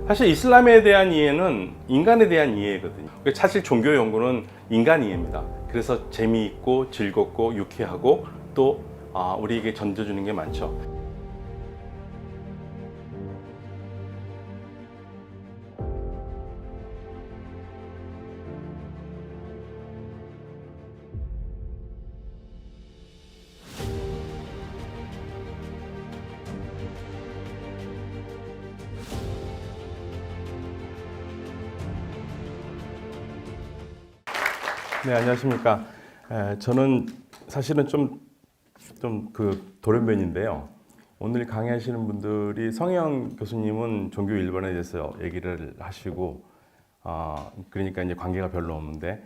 사실 이슬람에 대한 이해는 인간에 대한 이해거든요. 사실 종교 연구는 인간 이해입니다. 그래서 재미있고 즐겁고 유쾌하고 또 우리에게 전해주는 게 많죠. 네, 안녕하십니까. 저는 사실은 좀 돌연변인데요. 오늘 강의하시는 분들이 성혜영 교수님은 종교 일반에 대해서 얘기를 하시고, 그러니까 이제 관계가 별로 없는데,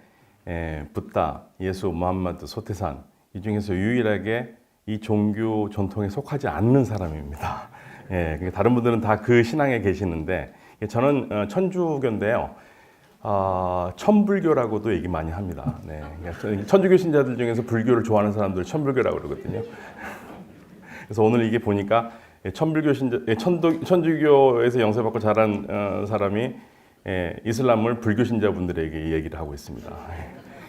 붓다, 예수, 무함마드, 소태산 이 중에서 유일하게 이 종교 전통에 속하지 않는 사람입니다. 그러니까 다른 분들은 다 그 신앙에 계시는데, 저는 천주교인데요. 천불교라고도 얘기 많이 합니다. 네. 천주교 신자들 중에서 불교를 좋아하는 사람들 천불교라고 그러거든요. 그래서 오늘 이게 보니까 천불교 신자, 천주교에서 영세받고 자란 사람이 이슬람을 불교 신자분들에게 얘기를 하고 있습니다.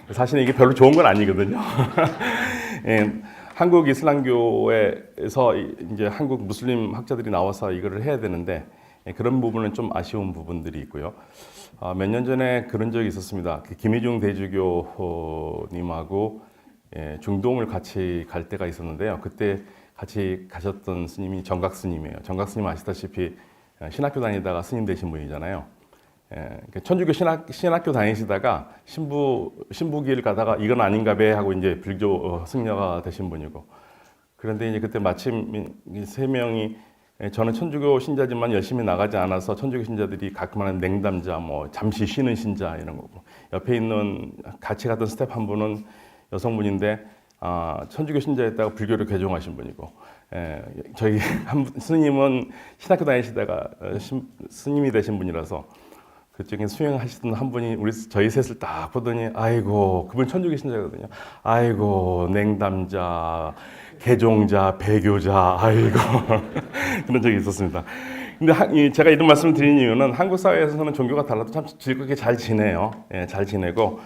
사실은 이게 별로 좋은 건 아니거든요. 한국 이슬람교에서 이제 한국 무슬림 학자들이 나와서 이거를 해야 되는데 그런 부분은 좀 아쉬운 부분들이 있고요. 몇 년 전에 그런 적이 있었습니다. 김희중 대주교님하고 중동을 같이 갈 때가 있었는데요. 그때 같이 가셨던 스님이 정각 스님이에요. 정각 스님 아시다시피 신학교 다니다가 스님 되신 분이잖아요. 천주교 신학교 다니시다가 신부길 가다가 이건 아닌가 배 하고 이제 불교 승려가 되신 분이고. 그런데 이제 그때 마침 세 명이 저는 천주교 신자지만 열심히 나가지 않아서 천주교 신자들이 가끔 하는 냉담자, 뭐 잠시 쉬는 신자 이런 거고, 옆에 있는 같이 갔던 스텝 한 분은 여성분인데 천주교 신자였다가 불교를 개종하신 분이고, 저희 한 스님은 신학교 다니시다가 스님이 되신 분이라서 그중에 수행하시던 한 분이 저희 셋을 딱 보더니 아이고 그분 천주교 신자거든요. 아이고 냉담자, 개종자, 배교자, 아이고 그런 적이 있었습니다. 근데 제가 이런 말씀을 드리는 이유는 한국 사회에서는 종교가 달라도 참 즐겁게 잘 지내요. 잘 지내고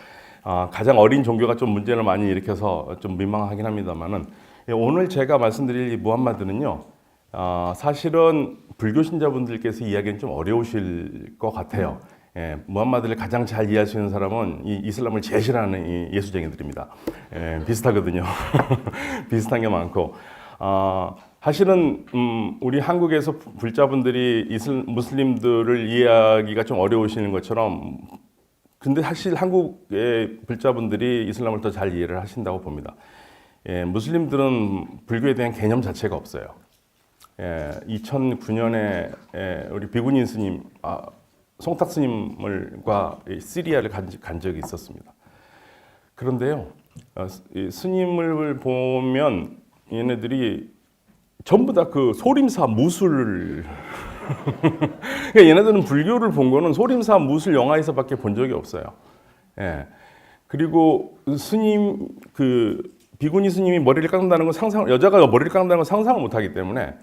가장 어린 종교가 좀 문제를 많이 일으켜서 좀 민망하긴 합니다만은 오늘 제가 말씀드릴 이 무함마드는요. 사실은 불교 신자분들께서 이야기는 좀 어려우실 것 같아요. 무함마드를 가장 잘 이해할 수 있는 사람은 이 이슬람을 제일 싫어하는 이 예수쟁이들입니다. 비슷하거든요. 비슷한 게 많고, 사실은 우리 한국에서 불자분들이 무슬림들을 이해하기가 좀 어려우시는 것처럼, 근데 사실 한국의 불자분들이 이슬람을 더 잘 이해를 하신다고 봅니다. 무슬림들은 불교에 대한 개념 자체가 없어요. 2009년에 우리 비구니 스님, 송탁 스님과 시리아를 간 적이 있었습니다. 그런데요, 스님을 보면 얘네들이 전부 다 그 소림사 무술 그러니까 얘네들은 불교를 본 거는 소림사 무술 영화에서밖에 본 적이 없어요. 그리고 스님 비구니 스님이 머리를 깎는다는 건 여자가 머리를 깎는다는 건 상상을 못하기 때문에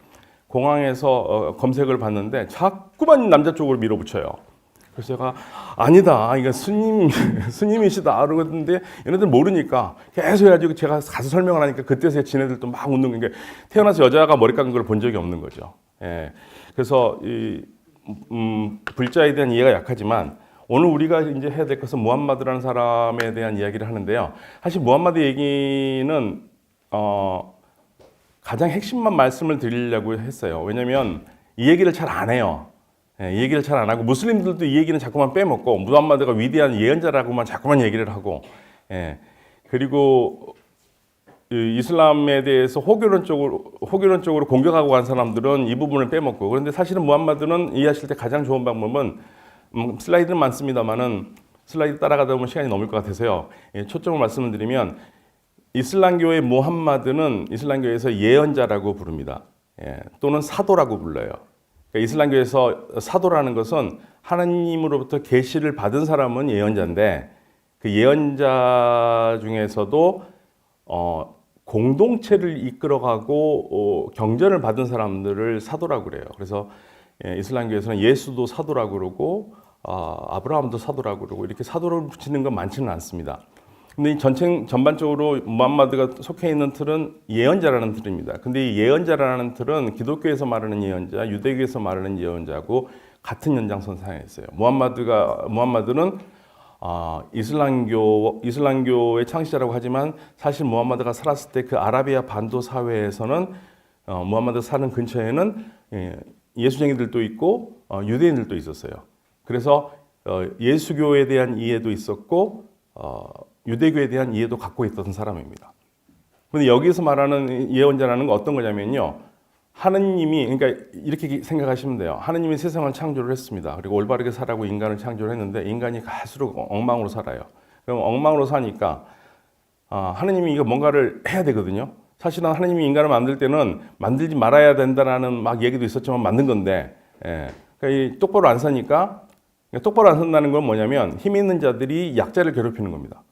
공항에서 검색을 봤는데 자꾸만 남자 쪽으로 밀어붙여요. 그래서 제가 아니다, 이거 스님이시다 그러는데 얘네들 모르니까 계속 해가지고 제가 가서 설명을 하니까 그때서야 지네들도 막 웃는 게 태어나서 여자가 머리 깎은 걸 본 적이 없는 거죠. 그래서 불자에 대한 이해가 약하지만 오늘 우리가 이제 해야 될 것은 무함마드라는 사람에 대한 이야기를 하는데요. 사실 무함마드 얘기는 가장 핵심만 말씀을 드리려고 했어요. 왜냐하면 이 얘기를 잘 안 해요. 이 얘기를 잘 안 하고 무슬림들도 이 얘기는 자꾸만 빼먹고 무함마드가 위대한 예언자라고만 자꾸만 얘기를 하고, 그리고 이슬람에 대해서 호교론적으로 공격하고 간 사람들은 이 부분을 빼먹고, 그런데 사실은 무함마드는 이해하실 때 가장 좋은 방법은 슬라이드는 많습니다만은 슬라이드 따라가다 보면 시간이 넘을 것 같아서요. 초점을 말씀을 드리면 이슬람교의 무함마드는 이슬람교에서 예언자라고 부릅니다. 또는 사도라고 불러요. 그러니까 이슬람교에서 사도라는 것은 하나님으로부터 계시를 받은 사람은 예언자인데 그 예언자 중에서도 공동체를 이끌어가고 경전을 받은 사람들을 사도라고 그래요. 그래서 이슬람교에서는 예수도 사도라고 그러고 아브라함도 사도라고 그러고 이렇게 사도를 붙이는 건 많지는 않습니다. 근데 이 전반적으로 무함마드가 속해 있는 틀은 예언자라는 틀입니다. 근데 이 예언자라는 틀은 기독교에서 말하는 예언자, 유대교에서 말하는 예언자하고 같은 연장선상에 있어요. 무함마드는 이슬람교의 창시자라고 하지만 사실 무함마드가 살았을 때 그 아라비아 반도 사회에서는 무함마드 사는 근처에는 예수쟁이들도 있고 유대인들도 있었어요. 그래서 예수교에 대한 이해도 있었고 유대교에 대한 이해도 갖고 있던 사람입니다. 그런데 여기서 말하는 예언자라는 건 어떤 거냐면요. 하느님이, 그러니까 이렇게 생각하시면 돼요. 하느님이 세상을 창조를 했습니다. 그리고 올바르게 살라고 인간을 창조를 했는데 인간이 갈수록 엉망으로 살아요. 그럼 엉망으로 사니까 하느님이 이거 뭔가를 해야 되거든요. 사실은 하느님이 인간을 만들 때는 만들지 말아야 된다라는 막 얘기도 있었지만 만든 건데, 그러니까 똑바로 안 사니까, 똑바로 안 산다는 건 뭐냐면 힘 있는 자들이 약자를 괴롭히는 겁니다.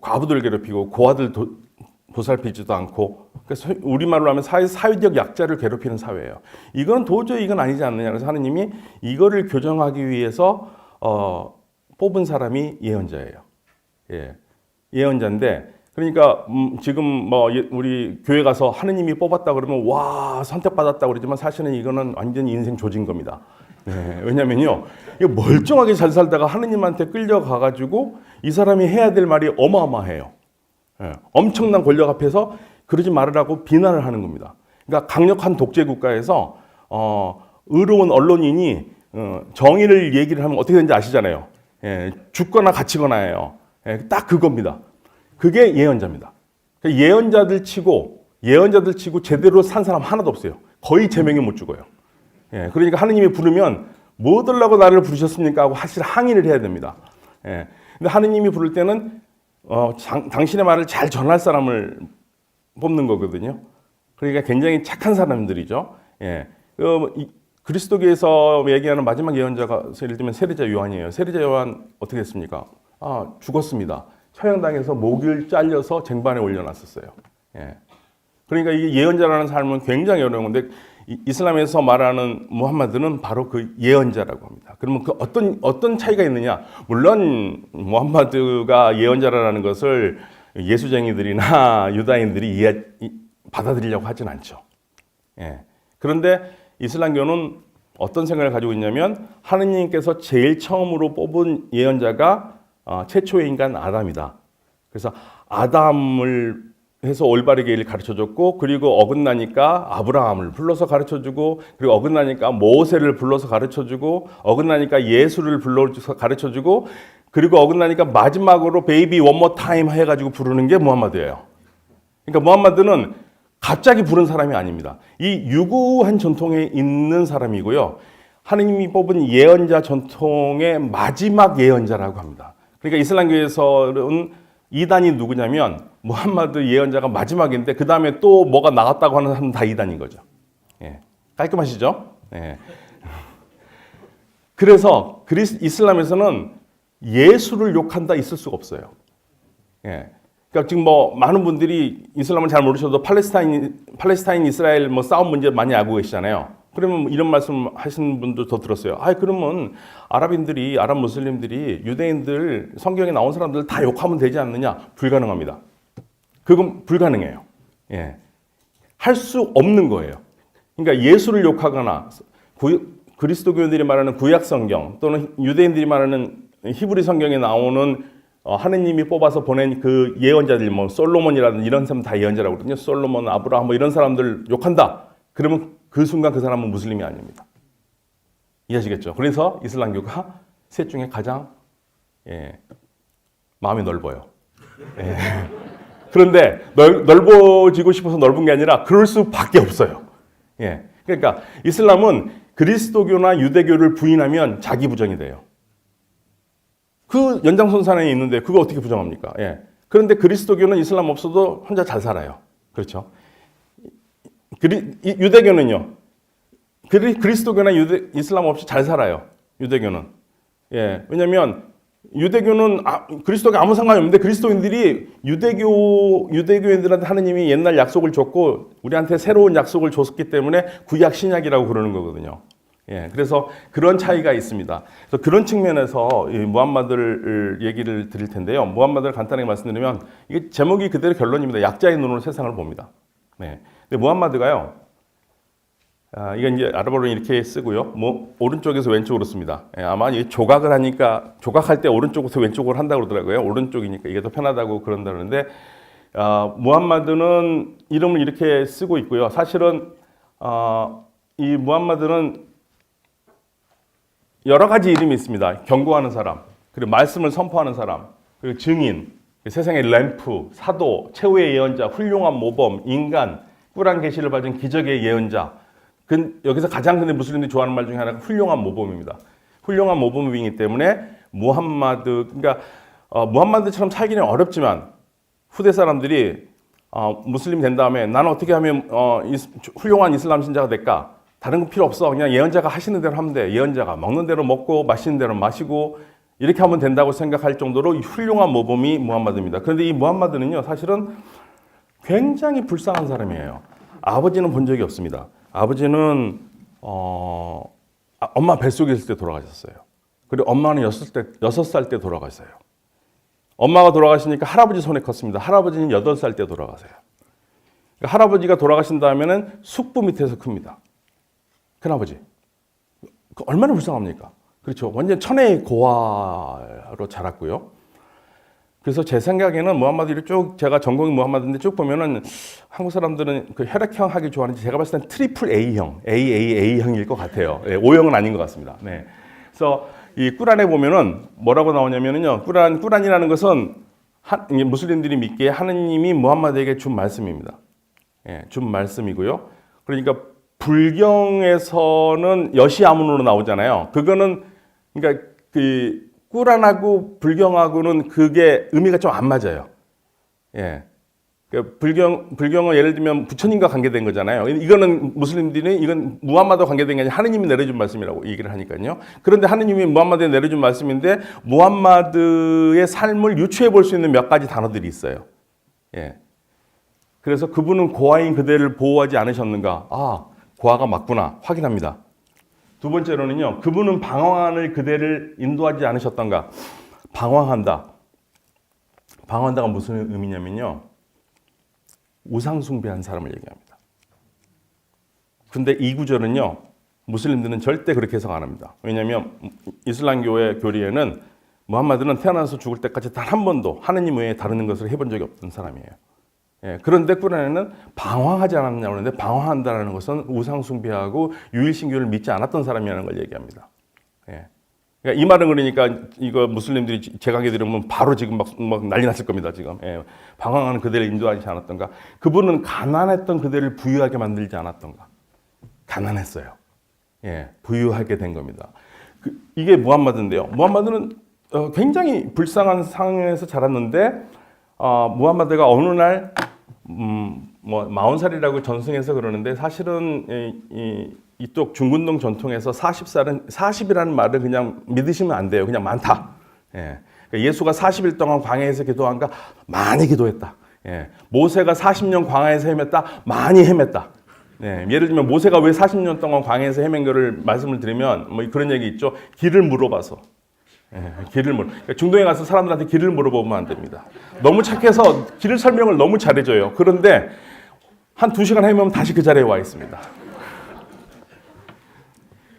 과부들 괴롭히고 고아들 보살피지도 않고, 그래서 우리말로 하면 사회적 약자를 괴롭히는 사회예요. 이건 도저히 이건 아니지 않느냐. 그래서 하느님이 이거를 교정하기 위해서 뽑은 사람이 예언자예요. 예언자인데, 그러니까 지금 뭐 우리 교회 가서 하느님이 뽑았다 그러면 와 선택받았다 그러지만 사실은 이거는 완전히 인생 조진 겁니다. 왜냐면요, 이거 멀쩡하게 잘 살다가 하느님한테 끌려가가지고 이 사람이 해야 될 말이 어마어마해요. 엄청난 권력 앞에서 그러지 말으라고 비난을 하는 겁니다. 그러니까 강력한 독재 국가에서 의로운 언론인이 정의를 얘기를 하면 어떻게 되는지 아시잖아요. 죽거나 갇히거나예요. 딱 그겁니다. 그게 예언자입니다. 예언자들 치고 제대로 산 사람 하나도 없어요. 거의 제명에 못 죽어요. 그러니까 하느님이 부르면 뭐 들라고 나를 부르셨습니까? 하고 사실 항의를 해야 됩니다. 근데 하느님이 부를 때는 당신의 말을 잘 전할 사람을 뽑는 거거든요. 그러니까 굉장히 착한 사람들이죠. 그리스도교에서 얘기하는 마지막 예언자가 예를 들면 세례자 요한이에요. 세례자 요한 어떻게 됐습니까? 죽었습니다. 처형당해서 목을 잘려서 쟁반에 올려놨었어요. 그러니까 이 예언자라는 삶은 굉장히 어려운 건데 이슬람에서 말하는 무함마드는 바로 그 예언자라고 합니다. 그러면 그 어떤 차이가 있느냐? 물론 무함마드가 예언자라는 것을 예수쟁이들이나 유다인들이 받아들이려고 하진 않죠. 그런데 이슬람교는 어떤 생각을 가지고 있냐면 하느님께서 제일 처음으로 뽑은 예언자가 최초의 인간 아담이다. 그래서 아담을 해서 올바르게 일을 가르쳐줬고, 그리고 어긋나니까 아브라함을 불러서 가르쳐주고, 그리고 어긋나니까 모세를 불러서 가르쳐주고, 어긋나니까 예수를 불러서 가르쳐주고, 그리고 어긋나니까 마지막으로 베이비 원모 타임 해가지고 부르는 게 무함마드예요. 그러니까 무함마드는 갑자기 부른 사람이 아닙니다. 이 유구한 전통에 있는 사람이고요. 하느님이 뽑은 예언자 전통의 마지막 예언자라고 합니다. 그러니까 이슬람교에서는 이단이 누구냐면 무함마드 예언자가 마지막인데 그 다음에 또 뭐가 나왔다고 하는 사람은 다 이단인 거죠. 깔끔하시죠? 그래서 이슬람에서는 예수를 욕한다 있을 수가 없어요. 그러니까 지금 뭐 많은 분들이 이슬람을 잘 모르셔도 팔레스타인 이스라엘 뭐 싸움 문제 많이 알고 계시잖아요. 그러면 이런 말씀 하시는 분도 더 들었어요. 그러면 아랍 무슬림들이 유대인들, 성경에 나온 사람들 다 욕하면 되지 않느냐? 불가능합니다. 그건 불가능해요. 할 수 없는 거예요. 그러니까 예수를 욕하거나 그리스도교인들이 말하는 구약 성경 또는 유대인들이 말하는 히브리 성경에 나오는 하느님이 뽑아서 보낸 그 예언자들, 뭐 솔로몬이라든지 이런 사람 다 예언자라고 그러거든요. 솔로몬, 아브라함 뭐 이런 사람들 욕한다. 그러면 그 순간 그 사람은 무슬림이 아닙니다. 이해하시겠죠? 그래서 이슬람교가 셋 중에 가장 마음이 넓어요. 그런데 넓어지고 싶어서 넓은 게 아니라 그럴 수밖에 없어요. 그러니까 이슬람은 그리스도교나 유대교를 부인하면 자기 부정이 돼요. 그 연장선상에 있는데 그거 어떻게 부정합니까? 그런데 그리스도교는 이슬람 없어도 혼자 잘 살아요. 그렇죠? 유대교는요. 그리스도교나 이슬람 없이 잘 살아요. 유대교는. 왜냐하면 유대교는 그리스도가 아무 상관이 없는데 그리스도인들이 유대교인들한테 하느님이 옛날 약속을 줬고 우리한테 새로운 약속을 줬기 때문에 구약 신약이라고 그러는 거거든요. 예, 그래서 그런 차이가 있습니다. 그래서 그런 측면에서 이 무함마드를 얘기를 드릴 텐데요. 무함마드를 간단하게 말씀드리면 이게 제목이 그대로 결론입니다. 약자의 눈으로 세상을 봅니다. 네. 근데 무함마드가요. 이건 이제 아랍어로 이렇게 쓰고요. 오른쪽에서 왼쪽으로 씁니다. 예, 아마 이 조각을 하니까 조각할 때 오른쪽에서 왼쪽으로 한다고 그러더라고요. 오른쪽이니까 이게 더 편하다고 그런다는데 무함마드는 이름을 이렇게 쓰고 있고요. 사실은 이 무함마드는 여러 가지 이름이 있습니다. 경고하는 사람, 그리고 말씀을 선포하는 사람, 그리고 증인, 세상의 램프, 사도, 최후의 예언자, 훌륭한 모범, 인간, 꿀한 계시를 받은 기적의 예언자. 여기서 가장 근데 무슬림들이 좋아하는 말 중에 하나가 훌륭한 모범입니다. 훌륭한 모범이기 때문에 그러니까 무함마드처럼 살기는 어렵지만 후대 사람들이 무슬림 된 다음에 나는 어떻게 하면 훌륭한 이슬람 신자가 될까? 다른 거 필요 없어. 그냥 예언자가 하시는 대로 하면 돼. 예언자가 먹는 대로 먹고 마시는 대로 마시고 이렇게 하면 된다고 생각할 정도로 훌륭한 모범이 무함마드입니다. 그런데 이 무함마드는요, 사실은 굉장히 불쌍한 사람이에요. 아버지는 본 적이 없습니다. 아버지는 엄마 뱃속에 있을 때 돌아가셨어요. 그리고 엄마는 6살 때 돌아가셨어요. 엄마가 돌아가시니까 할아버지 손에 컸습니다. 할아버지는 8살 때 돌아가세요. 그러니까 할아버지가 돌아가신 다음에는 숙부 밑에서 큽니다. 큰아버지. 얼마나 불쌍합니까? 그렇죠. 완전 천혜의 고아로 자랐고요. 그래서 제 생각에는 무함마드를 쭉, 제가 전공이 무함마드인데 쭉 보면은 한국 사람들은 그 혈액형 하기 좋아하는지 제가 봤을 땐 트리플 A형, AAA형일 것 같아요. 네, O형은 아닌 것 같습니다. 네. 그래서 이 꾸란에 보면은 뭐라고 나오냐면은요, 꾸란이라는 것은 무슬림들이 믿기에 하느님이 무함마드에게 준 말씀입니다. 예, 준 말씀이고요. 그러니까 불경에서는 여시아문으로 나오잖아요. 그거는 그러니까 그 꾸란하고 불경하고는 그게 의미가 좀 안 맞아요. 예. 그러니까 불경은 예를 들면 부처님과 관계된 거잖아요. 이거는 무슬림들이 이건 무함마드와 관계된 게 아니라 하느님이 내려준 말씀이라고 얘기를 하니까요. 그런데 하느님이 무함마드에 내려준 말씀인데 무함마드의 삶을 유추해 볼 수 있는 몇 가지 단어들이 있어요. 예. 그래서 그분은 고아인 그대를 보호하지 않으셨는가? 고아가 맞구나. 확인합니다. 두 번째로는요, 그분은 방황하는 그대를 인도하지 않으셨던가? 방황한다. 방황한다가 무슨 의미냐면요, 우상숭배한 사람을 얘기합니다. 근데 이 구절은요, 무슬림들은 절대 그렇게 해석 안 합니다. 왜냐하면 이슬람교의 교리에는 무함마드는 태어나서 죽을 때까지 단 한 번도 하느님 외에 다른 것을 해본 적이 없던 사람이에요. 예, 그런데 꾸란에는 방황하지 않았냐고 하는데 방황한다는 것은 우상숭배하고 유일신교를 믿지 않았던 사람이라는 걸 얘기합니다. 예. 그러니까 이 말은 그러니까 이거 무슬림들이 제 강의 들으면 바로 지금 막 난리 났을 겁니다. 지금. 예. 방황하는 그대를 인도하지 않았던가. 그분은 가난했던 그대를 부유하게 만들지 않았던가. 가난했어요. 예, 부유하게 된 겁니다. 이게 무함마드인데요. 무함마드는 굉장히 불쌍한 상황에서 자랐는데 무함마드가 어느 날 40살이라고 전승해서 그러는데 사실은 이쪽 중근동 전통에서 40이라는 말을 그냥 믿으시면 안 돼요. 그냥 많다. 예. 그러니까 예수가 40일 동안 광야에서 기도한가? 많이 기도했다. 예. 모세가 40년 광야에서 헤맸다? 많이 헤맸다. 예. 예를 들면 모세가 왜 40년 동안 광야에서 헤맨 거를 말씀을 드리면 그런 얘기 있죠. 길을 물어봐서. 예, 그러니까 중동에 가서 사람들한테 길을 물어보면 안 됩니다. 너무 착해서 길 설명을 너무 잘해줘요. 그런데 한 2시간 헤매면 다시 그 자리에 와 있습니다.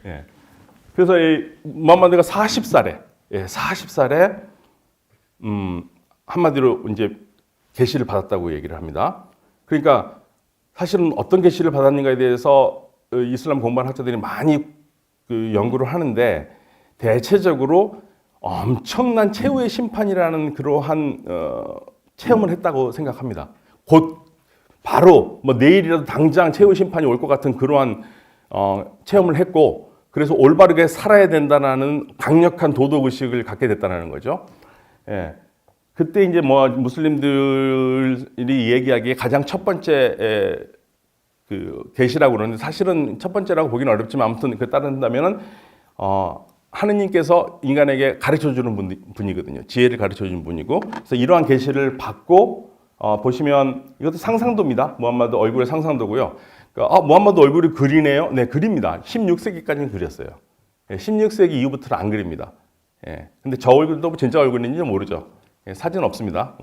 예. 그래서 이 무함마드가 40살에 한마디로 이제 계시를 받았다고 얘기를 합니다. 그러니까 사실은 어떤 계시를 받았는가에 대해서 이슬람 공부하는 학자들이 많이 연구를 하는데 대체적으로 엄청난 최후의 심판이라는 그러한 체험을 했다고 생각합니다. 곧 바로 내일이라도 당장 최후의 심판이 올 것 같은 그러한 체험을 했고, 그래서 올바르게 살아야 된다는 강력한 도덕의식을 갖게 됐다는 거죠. 예. 그때 이제 무슬림들이 얘기하기에 가장 첫 번째 계시라고 그러는데 사실은 첫 번째라고 보기는 어렵지만 아무튼 따른다면은 하느님께서 인간에게 가르쳐주는 분이거든요. 지혜를 가르쳐주는 분이고, 그래서 이러한 계시를 받고 보시면 이것도 상상도입니다. 무함마드 얼굴의 상상도고요. 그러니까, 무함마드 얼굴이 그리네요. 네, 그립니다. 16세기까지는 그렸어요. 16세기 이후부터는 안 그립니다. 근데 저 얼굴도 진짜 얼굴인지 모르죠. 사진 없습니다.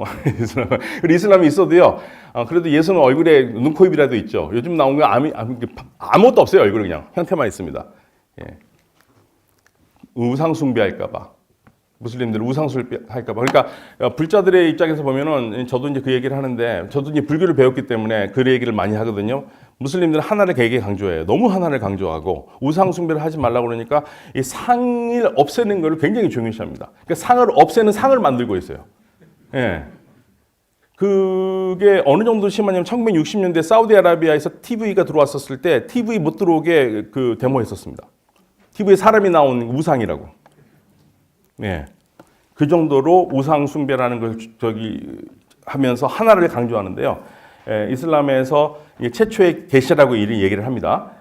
이슬람이 있어도요. 그래도 예수는 얼굴에 눈, 코, 입이라도 있죠. 요즘 나온 거 아무것도 없어요. 얼굴에 그냥 형태만 있습니다. 우상 숭배할까봐, 무슬림들 우상 숭배할까봐. 그러니까 불자들의 입장에서 보면은 저도 이제 그 얘기를 하는데, 저도 이제 불교를 배웠기 때문에 그 얘기를 많이 하거든요. 무슬림들은 하나를 되게 강조해요. 너무 하나를 강조하고 우상 숭배를 하지 말라고 그러니까 이 상을 없애는 걸 굉장히 중요시합니다. 그러니까 상을 없애는 상을 만들고 있어요. 그게 어느 정도 심하냐면 1960년대 사우디아라비아에서 TV가 들어왔었을 때 TV 못 들어오게 그 데모했었습니다. TV에 사람이 나온 우상이라고. 그 정도로 우상 숭배라는 걸 하면서 하나를 강조하는데요. 이슬람에서 최초의 계시라고 얘기를 합니다.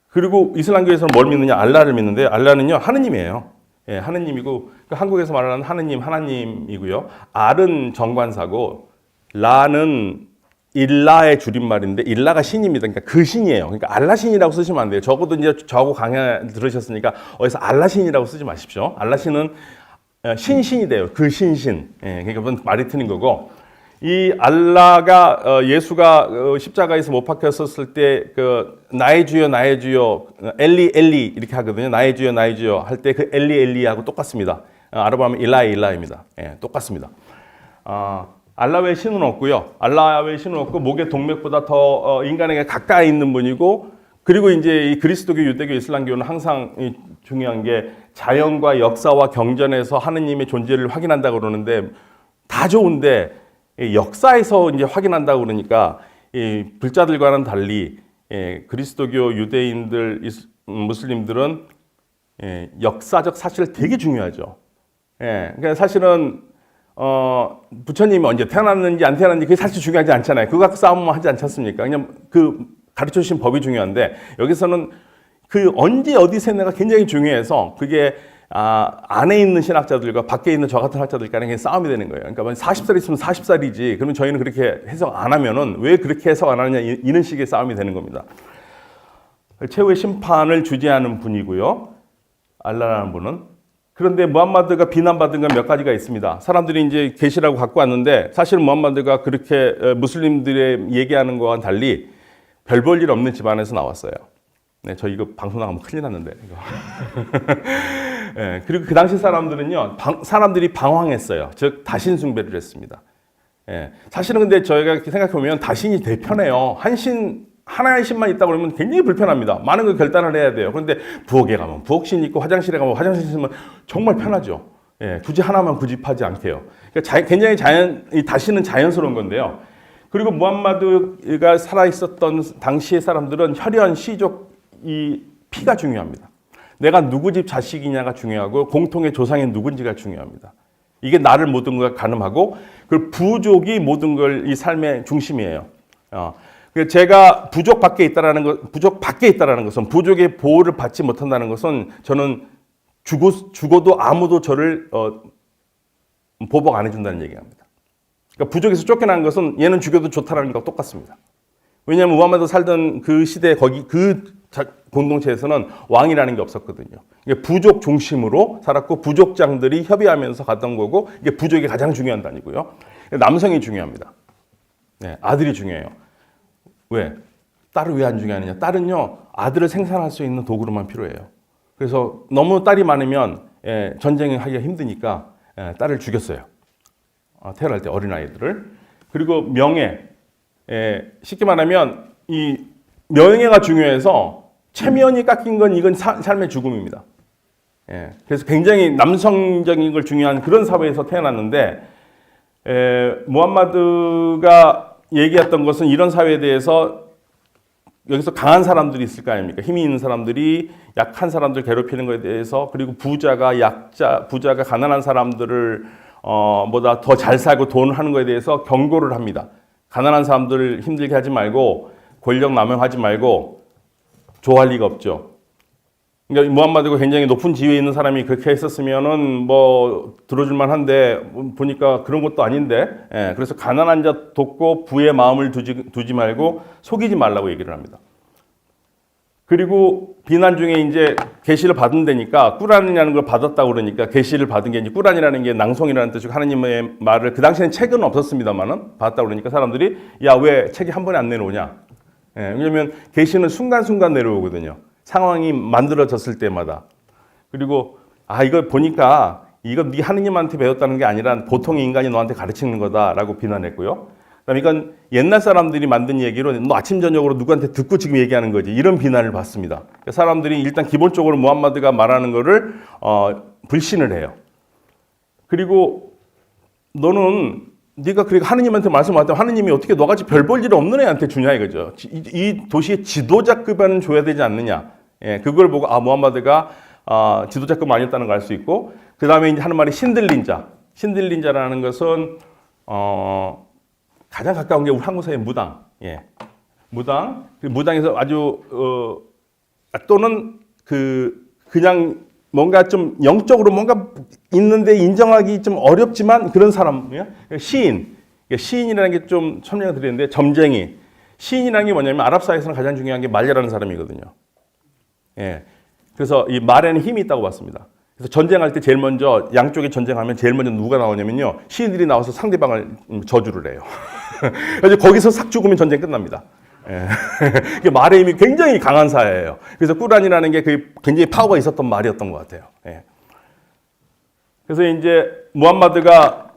그리고 이슬람교에서는 뭘 믿느냐? 알라를 믿는데, 알라는요 하느님이에요. 하느님이고, 한국에서 말하는 하나님이고요. 알은 정관사고, 라는 일라의 줄임말인데, 일라가 신입니다. 그러니까 그 신이에요. 그러니까 알라 신이라고 쓰시면 안 돼요. 적어도 이제 저하고 강의 들으셨으니까 어디서 알라 신이라고 쓰지 마십시오. 알라 신은 신이 돼요. 그 신신. 그러니까 말이 틀린 거고, 이 알라가 예수가 십자가에서 못 박혔었을 때 나의 주여 나의 주여 엘리 엘리 이렇게 하거든요. 나의 주여 할 때 그 엘리 엘리하고 똑같습니다. 아랍어하면 일라입니다. 똑같습니다. 알라 외에 신은 없고요. 알라 외에 신은 없고, 목의 동맥보다 더 인간에게 가까이 있는 분이고, 그리고 이제 이 그리스도교, 유대교, 이슬람교는 항상 중요한 게 자연과 역사와 경전에서 하느님의 존재를 확인한다고 그러는데, 다 좋은데 역사에서 이제 확인한다고 그러니까 이 불자들과는 달리 그리스도교, 유대인들, 무슬림들은 역사적 사실을 되게 중요하죠. 그러니까 사실은 부처님이 언제 태어났는지 안 태어났는지 그게 사실 중요하지 않잖아요. 그거 갖고 싸움만 하지 않지 않습니까? 그냥 그 가르쳐 주신 법이 중요한데, 여기서는 그 언제 어디 세뇌가 굉장히 중요해서 그게 안에 있는 신학자들과 밖에 있는 저 같은 학자들 간에 싸움이 되는 거예요. 그러니까 40살 있으면 40살이지. 그러면 저희는 그렇게 해석 안 하면은 왜 그렇게 해석 안 하느냐, 이런 식의 싸움이 되는 겁니다. 최후의 심판을 주재하는 분이고요. 알라라는 분은. 그런데 무함마드가 비난받은 건 몇 가지가 있습니다. 사람들이 이제 계시라고 갖고 왔는데, 사실은 무함마드가 그렇게 무슬림들의 얘기하는 거와는 달리 별 볼 일 없는 집안에서 나왔어요. 저 이거 방송 나가면 큰일 났는데. 그리고 그 당시 사람들은요, 사람들이 방황했어요. 즉 다신 숭배를 했습니다. 사실은 근데 저희가 생각해 보면 다신이 되게 편해요. 하나의 신만 있다 그러면 굉장히 불편합니다. 많은 걸 결단을 해야 돼요. 그런데 부엌에 가면 부엌신이 있고, 화장실에 가면 화장실 있으면 정말 편하죠. 굳이 하나만 구집하지 않게요. 그러니까 굉장히 이 다신은 자연스러운 건데요. 그리고 무함마드가 살아 있었던 당시의 사람들은 혈연, 시족, 이 피가 중요합니다. 내가 누구 집 자식이냐가 중요하고, 공통의 조상이 누군지가 중요합니다. 이게 나를 모든 걸 가늠하고, 그 부족이 모든 걸 이 삶의 중심이에요. 제가 부족 밖에 있다라는 것은, 부족의 보호를 받지 못한다는 것은, 저는 죽어도 아무도 저를 보복 안 해준다는 얘기합니다. 그러니까 부족에서 쫓겨난 것은 얘는 죽여도 좋다라는 것과 똑같습니다. 왜냐하면 무함마드 살던 그 시대, 공동체에서는 왕이라는 게 없었거든요. 이게 부족 중심으로 살았고, 부족장들이 협의하면서 갔던 거고, 이게 부족이 가장 중요한 단위고요. 남성이 중요합니다. 아들이 중요해요. 왜? 딸을 왜 안 중요하느냐? 딸은요, 아들을 생산할 수 있는 도구로만 필요해요. 그래서 너무 딸이 많으면 전쟁을 하기가 힘드니까 딸을 죽였어요. 태어날 때 어린아이들을. 그리고 명예. 쉽게 말하면 이 명예가 중요해서 체면이 깎인 건 이건 삶의 죽음입니다. 그래서 굉장히 남성적인 걸 중요한 그런 사회에서 태어났는데, 무함마드가 얘기했던 것은 이런 사회에 대해서 여기서 강한 사람들이 있을 거 아닙니까? 힘이 있는 사람들이 약한 사람들 괴롭히는 것에 대해서, 그리고 부자가 가난한 사람들을 보다 더 잘 살고 돈을 하는 것에 대해서 경고를 합니다. 가난한 사람들을 힘들게 하지 말고, 권력 남용하지 말고, 좋아할 리가 없죠. 그러니까 무함마드가 굉장히 높은 지위에 있는 사람이 그렇게 했었으면은 뭐 들어줄만 한데 보니까 그런 것도 아닌데, 예, 그래서 가난한 자 돕고 부의 마음을 두지 말고 속이지 말라고 얘기를 합니다. 그리고 비난 중에 이제 계시를 받은 데니까 꾸란이라는 걸 받았다고 그러니까 계시를 받은 게 이제 꾸란이라는 게 낭송이라는 뜻이고 하나님의 말을 그 당시에는 책은 없었습니다만은 받았다고 그러니까 사람들이 야, 왜 책이 한 번에 안 내려오냐? 예, 왜냐면 계시는 순간순간 내려오거든요. 상황이 만들어졌을 때마다. 그리고 이걸 보니까 이거 네 하느님한테 배웠다는 게 아니라 보통의 인간이 너한테 가르치는 거다라고 비난했고요. 그다음에 이건 옛날 사람들이 만든 얘기로 너 아침 저녁으로 누구한테 듣고 지금 얘기하는 거지 이런 비난을 받습니다. 그러니까 사람들이 일단 기본적으로 무함마드가 말하는 거를 불신을 해요. 그리고 너는 네가 그렇게 하느님한테 말씀하셨다면 하느님이 어떻게 너같이 별 볼 일 없는 애한테 주냐 이거죠. 이 도시의 지도자급은 줘야 되지 않느냐. 예, 그걸 보고 무함마드가 지도자급 아니었다는 걸 알 수 있고 그 다음에 이제 하는 말이 신들린 자. 신들린 자라는 것은 가장 가까운 게 우리 한국 사회의 무당. 예. 무당. 무당에서 아주 또는 그냥 뭔가 좀 영적으로 뭔가 있는데 인정하기 좀 어렵지만 그런 사람이야. 시인. 시인이라는 게 좀 설명을 드리는데 점쟁이. 시인이라는 게 뭐냐면 아랍 사회에서는 가장 중요한 게 말이라는 사람이거든요. 예. 그래서 이 말에는 힘이 있다고 봤습니다. 그래서 전쟁할 때 제일 먼저 양쪽이 전쟁하면 제일 먼저 누가 나오냐면요. 시인들이 나와서 상대방을 저주를 해요. 그래서 거기서 싹 죽으면 전쟁 끝납니다. 예. 말의 힘이 굉장히 강한 사회예요. 그래서 꾸란이라는 게 굉장히 파워가 있었던 말이었던 것 같아요. 예. 그래서 이제 무함마드가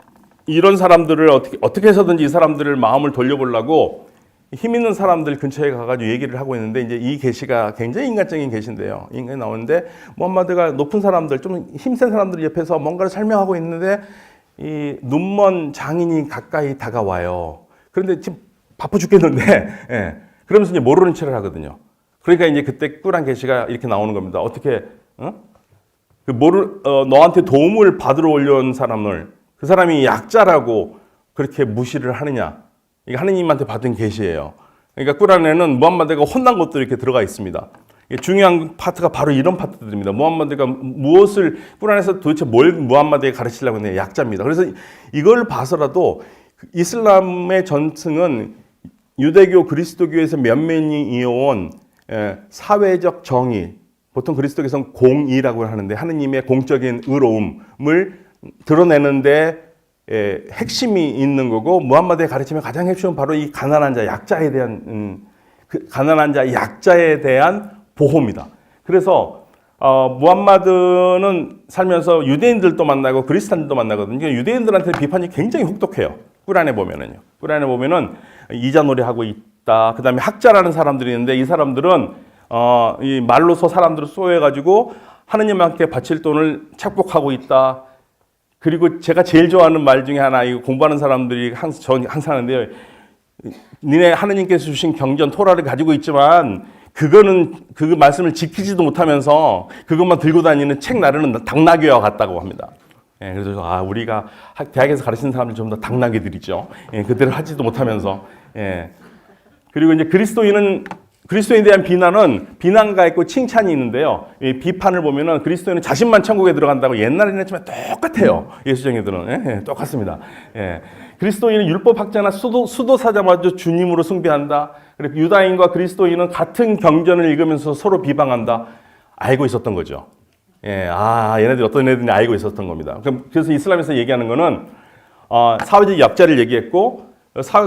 이런 사람들을 어떻게 해서든지 이 사람들을 마음을 돌려보려고 힘 있는 사람들 근처에 가가지고 얘기를 하고 있는데 이제 이 계시가 굉장히 인간적인 계시인데요. 인간이 나오는데 무함마드가 높은 사람들, 좀 힘센 사람들 옆에서 뭔가를 설명하고 있는데 이 눈먼 장인이 가까이 다가와요. 그런데 지금 바빠 죽겠는데, 예. 그러면서 이제 모르는 척을 하거든요. 그러니까 이제 그때 꾸란 계시가 이렇게 나오는 겁니다. 어떻게, 너한테 도움을 받으러 올려온 사람을 그 사람이 약자라고 그렇게 무시를 하느냐. 이게 하느님한테 받은 계시예요. 그러니까 꾸란에는 무함마드가 혼난 것도 이렇게 들어가 있습니다. 중요한 파트가 바로 이런 파트들입니다. 무함마드가 무엇을 꾸란에서 도대체 뭘 무함마드에 가르치려고 했냐 약자입니다. 그래서 이걸 봐서라도 이슬람의 전승은 유대교, 그리스도교에서 면면이 이어온 사회적 정의, 보통 그리스도교에서는 공의라고 하는데 하느님의 공적인 의로움을 드러내는데 핵심이 있는 거고 무함마드의 가르침의 가장 핵심은 바로 이 가난한 자, 약자에 대한 가난한 자, 약자에 대한 보호입니다. 그래서 무함마드는 살면서 유대인들도 만나고 그리스도인들도 만나거든요. 유대인들한테 비판이 굉장히 혹독해요. 꾸란에 보면은요. 꾸란에 보면은 이자놀이 하고 있다. 그다음에 학자라는 사람들이 있는데 이 사람들은 이 말로서 사람들을 쏘여가지고 하느님한테 바칠 돈을 착복하고 있다. 그리고 제가 제일 좋아하는 말 중에 하나, 이거 공부하는 사람들이 항상 하는데요. 니네 하느님께서 주신 경전 토라를 가지고 있지만 그거는 그 말씀을 지키지도 못하면서 그것만 들고 다니는 책 나르는 당나귀와 같다고 합니다. 예, 그래서 우리가 대학에서 가르치는 사람들 좀 더 당나귀들이죠. 예, 그대로 하지도 못하면서. 예. 그리고 이제 그리스도인에 대한 비난은 비난가 있고 칭찬이 있는데요. 이 비판을 보면은 그리스도인은 자신만 천국에 들어간다고 옛날에는 했지만 똑같아요. 예수쟁이들은. 예, 똑같습니다. 예. 그리스도인은 율법학자나 수도사자마저 주님으로 숭배한다. 그리고 유다인과 그리스도인은 같은 경전을 읽으면서 서로 비방한다. 알고 있었던 거죠. 예, 얘네들이 어떤 애들인지 알고 있었던 겁니다. 그래서 이슬람에서 얘기하는 거는 사회적 약자를 얘기했고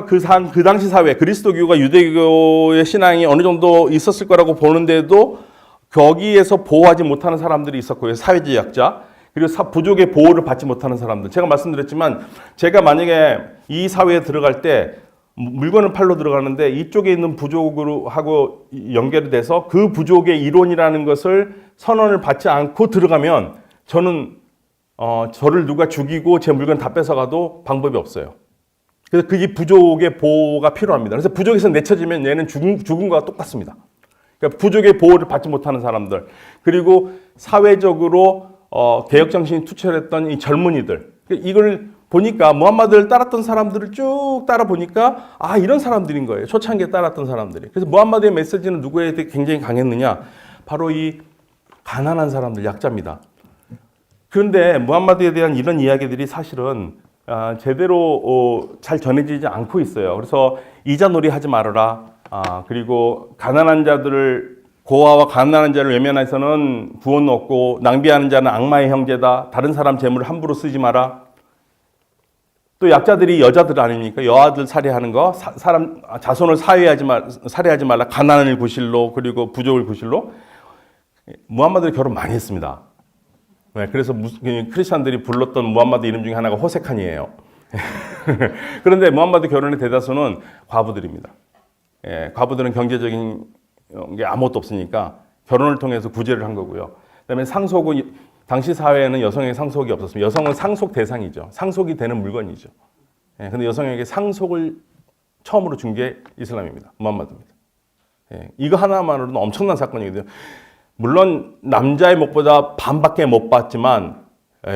그 당시 사회, 그리스도교가 유대교의 신앙이 어느 정도 있었을 거라고 보는데도 거기에서 보호하지 못하는 사람들이 있었고요. 사회적 약자, 그리고 부족의 보호를 받지 못하는 사람들. 제가 말씀드렸지만 제가 만약에 이 사회에 들어갈 때 물건을 팔러 들어가는데 이쪽에 있는 부족으로 하고 연결이 돼서 그 부족의 이론이라는 것을 선언을 받지 않고 들어가면 저는 저를 누가 죽이고 제 물건 다 뺏어가도 방법이 없어요. 그래서 그게 부족의 보호가 필요합니다. 그래서 부족에서 내쳐지면 얘는 죽은 거와 똑같습니다. 그러니까 부족의 보호를 받지 못하는 사람들, 그리고 사회적으로 개혁 정신이 투철했던 이 젊은이들, 이걸 보니까 무함마드를 따랐던 사람들을 쭉 따라 보니까 이런 사람들인 거예요. 초창기에 따랐던 사람들이. 그래서 무함마드의 메시지는 누구에 대해 굉장히 강했느냐? 바로 이 가난한 사람들, 약자입니다. 그런데 무함마드에 대한 이런 이야기들이 사실은 제대로 잘 전해지지 않고 있어요. 그래서 이자놀이 하지 말아라. 그리고 가난한 자들을 고아와 가난한 자를 외면해서는 구원 없고 낭비하는 자는 악마의 형제다. 다른 사람 재물을 함부로 쓰지 마라. 또 약자들이 여자들 아닙니까? 여아들 살해하는 거, 사람 자손을 살해하지 말라. 가난을 구실로 그리고 부족을 구실로. 무함마드는 결혼 많이 했습니다. 네, 그래서 크리스천들이 불렀던 무함마드 이름 중에 하나가 호세칸이에요. 그런데 무함마드 결혼의 대다수는 과부들입니다. 예, 과부들은 경제적인 게 아무것도 없으니까 결혼을 통해서 구제를 한 거고요. 그다음에 상속은 당시 사회에는 여성에게 상속이 없었습니다. 여성은 상속 대상이죠. 상속이 되는 물건이죠. 예, 근데 여성에게 상속을 처음으로 준 게 이슬람입니다. 무함마드입니다. 예, 이거 하나만으로도 엄청난 사건이거든요. 물론 남자의 목보다 반밖에 못 받지만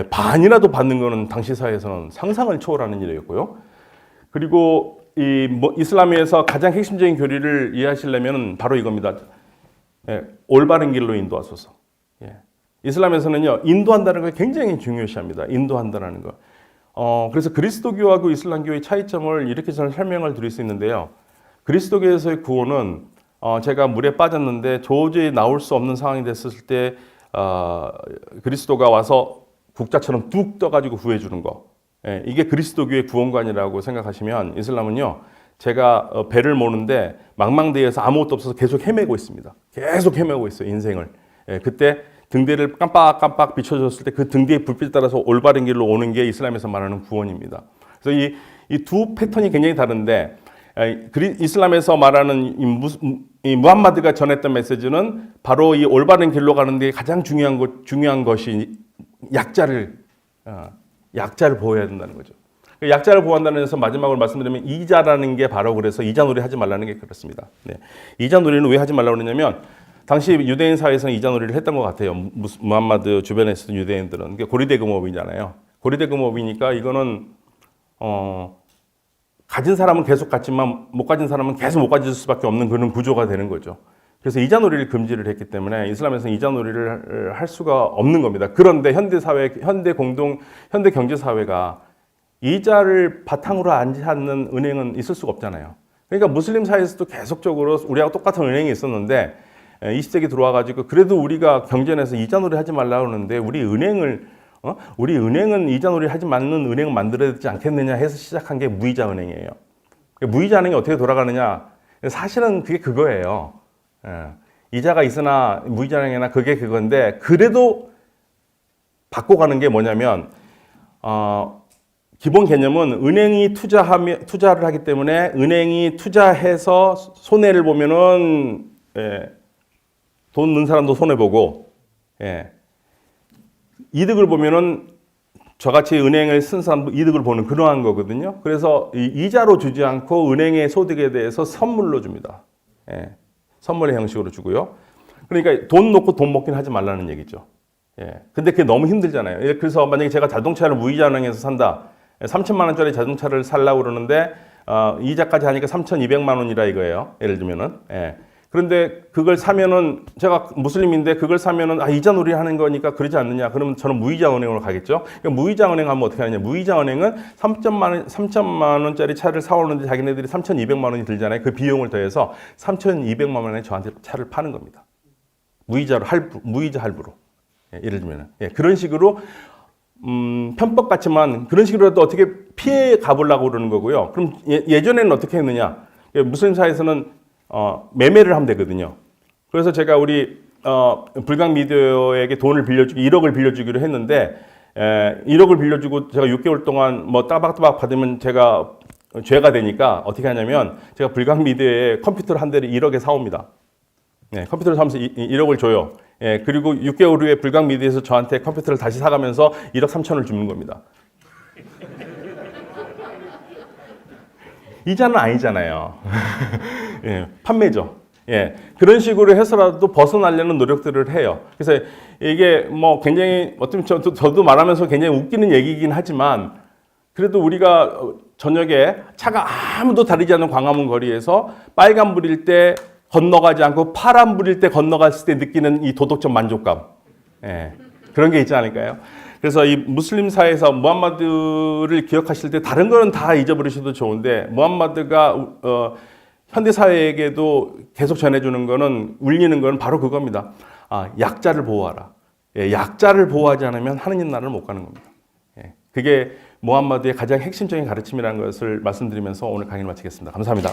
반이라도 받는 것은 당시 사회에서는 상상을 초월하는 일이었고요. 그리고 이슬람에서 가장 핵심적인 교리를 이해하시려면 바로 이겁니다. 올바른 길로 인도하소서. 이슬람에서는요, 인도한다는 걸 굉장히 중요시합니다. 인도한다는 거. 그래서 그리스도교하고 이슬람교의 차이점을 이렇게 저는 설명을 드릴 수 있는데요. 그리스도교에서의 구원은 제가 물에 빠졌는데 도저히 나올 수 없는 상황이 됐을 때 그리스도가 와서 국자처럼 뚝 떠가지고 구해주는 거. 이게 그리스도교의 구원관이라고 생각하시면 이슬람은요. 제가 배를 모는데 망망대해에서 아무것도 없어서 계속 헤매고 있습니다. 계속 헤매고 있어요. 인생을. 그때 등대를 깜빡깜빡 비춰줬을 때 그 등대의 불빛 따라서 올바른 길로 오는 게 이슬람에서 말하는 구원입니다. 그래서 이 두 패턴이 굉장히 다른데 이슬람에서 말하는 이 무함마드가 전했던 메시지는 바로 이 올바른 길로 가는 데 가장 중요한 것이 약자를 보호해야 된다는 거죠. 약자를 보호한다는 데서 마지막으로 말씀드리면 이자라는 게 바로 그래서 이자놀이 하지 말라는 게 그렇습니다. 네. 이자놀이는 왜 하지 말라고 그러냐면 당시 유대인 사회에서는 이자놀이를 했던 것 같아요. 무함마드 주변에 있었던 유대인들은. 고리대금업이잖아요. 고리대금업이니까 이거는 가진 사람은 계속 갖지만 못 가진 사람은 계속 못 가질 수밖에 없는 그런 구조가 되는 거죠. 그래서 이자놀이를 금지를 했기 때문에 이슬람에서는 이자놀이를 할 수가 없는 겁니다. 그런데 현대 경제 사회가 이자를 바탕으로 하지 않는 은행은 있을 수가 없잖아요. 그러니까 무슬림 사회에서도 계속적으로 우리하고 똑같은 은행이 있었는데 20세기 들어와가지고 그래도 우리가 경전에서 이자놀이 하지 말라고 하는데 우리 은행은 이자놀이 하지 않는 은행을 만들어야 되지 않겠느냐 해서 시작한 게 무이자 은행이에요. 무이자 은행이 어떻게 돌아가느냐? 사실은 그게 그거예요. 이자가 있으나 무이자 은행이나 그게 그건데 그래도 바꿔가는 게 뭐냐면 기본 개념은 은행이 투자를 하기 때문에 은행이 투자해서 손해를 보면은 돈 넣은 사람도 손해 보고 이득을 보면은 저같이 은행을 쓴 사람도 이득을 보는 그러한 거거든요. 그래서 이자로 주지 않고 은행의 소득에 대해서 선물로 줍니다. 선물의 형식으로 주고요. 그러니까 돈 놓고 돈 먹긴 하지 말라는 얘기죠. 근데 그게 너무 힘들잖아요. 그래서 만약에 제가 자동차를 무이자 은행에서 산다. 3천만 원짜리 자동차를 살려고 그러는데 이자까지 하니까 3,200만 원이라 이거예요. 예를 들면은. 그런데 그걸 사면은 제가 무슬림인데 그걸 사면은 이자놀이 하는 거니까 그러지 않느냐? 그러면 저는 무이자 은행으로 가겠죠. 그러니까 무이자 은행 하면 어떻게 하느냐? 무이자 은행은 3천만 원짜리 차를 사오는데 자기네들이 3,200만 원이 들잖아요. 그 비용을 더해서 3,200만 원에 저한테 차를 파는 겁니다. 무이자 할부로. 예를 들면은 그런 식으로 편법 같지만 그런 식으로라도 어떻게 피해 가보려고 그러는 거고요. 그럼 예전에는 어떻게 했느냐? 무슬림 사회에서는 매매를 하면 되거든요. 그래서 제가 우리 불강 미디어에게 돈을 빌려주기 1억을 빌려주기로 했는데 1억을 빌려주고 제가 6개월 동안 뭐 따박따박 받으면 제가 죄가 되니까 어떻게 하냐면 제가 불강 미디어에 컴퓨터를 한 대를 1억에 사옵니다. 컴퓨터를 사면서 1억을 줘요. 그리고 6개월 후에 불강 미디어에서 저한테 컴퓨터를 다시 사가면서 1억 3천을 주는 겁니다. 이자는 아니잖아요. 판매죠. 그런 식으로 해서라도 벗어나려는 노력들을 해요. 그래서 이게 뭐 굉장히 어쩌면 저도 말하면서 굉장히 웃기는 얘기이긴 하지만 그래도 우리가 저녁에 차가 아무도 다니지 않는 광화문 거리에서 빨간불일 때 건너가지 않고 파란불일 때 건너갔을 때 느끼는 이 도덕적 만족감. 예, 그런 게 있지 않을까요? 그래서 이 무슬림 사회에서 무함마드를 기억하실 때 다른 거는 다 잊어버리셔도 좋은데 무함마드가 현대 사회에게도 계속 전해주는 거는 울리는 거는 바로 그겁니다. 아, 약자를 보호하라. 예, 약자를 보호하지 않으면 하느님 나라를 못 가는 겁니다. 예, 그게 무함마드의 가장 핵심적인 가르침이라는 것을 말씀드리면서 오늘 강의를 마치겠습니다. 감사합니다.